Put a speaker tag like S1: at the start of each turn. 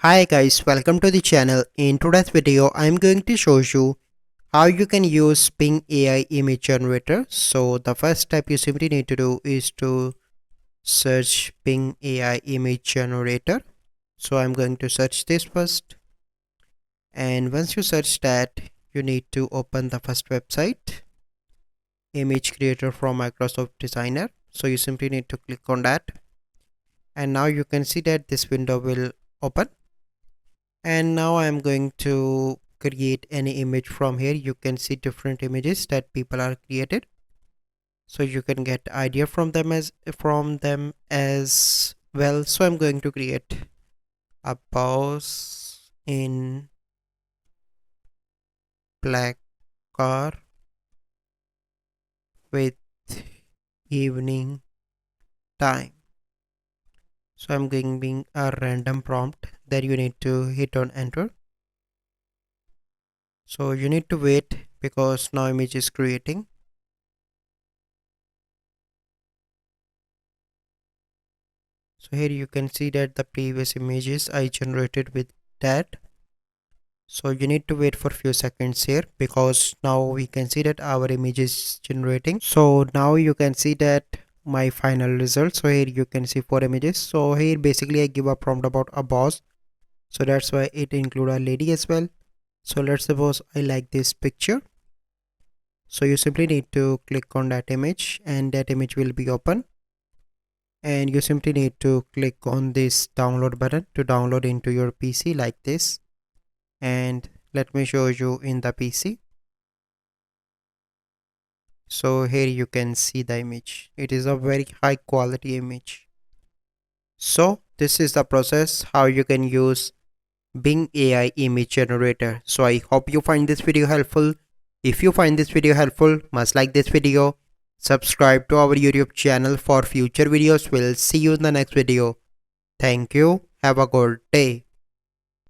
S1: Hi guys, welcome to the channel. In today's video, I'm going to show you how you can use Bing AI image generator. So the first step you simply need to do is to search Bing AI image generator. So I'm going to search this first. And once you search that, you need to open the first website, image creator from Microsoft Designer. So you simply need to click on that. And now you can see that this window will open. And now I'm going to create any image from here. You can see different images that people are created, so you can get idea from them as well. So I'm going to create a boss in black car with evening time. So I'm giving a random prompt that you need to hit on enter. So you need to wait because now image is creating. So here you can see that the previous images I generated with that. So you need to wait for few seconds here because now we can see that our image is generating. So now you can see that my final result. So here you can see 4 images. So here basically I give a prompt about a boss. So that's why it include a lady as well. So let's suppose I like this picture. So you simply need to click on that image and that image will be open. And you simply need to click on this download button to download into your PC like this. And let me show you in the PC. So here you can see the image. It is a very high quality image. So this is the process how you can use Bing AI image generator. So I hope you find this video helpful. If you find this video helpful, must like this video. Subscribe to our YouTube channel for future videos. We'll see you in the next video. Thank you. Have a good day.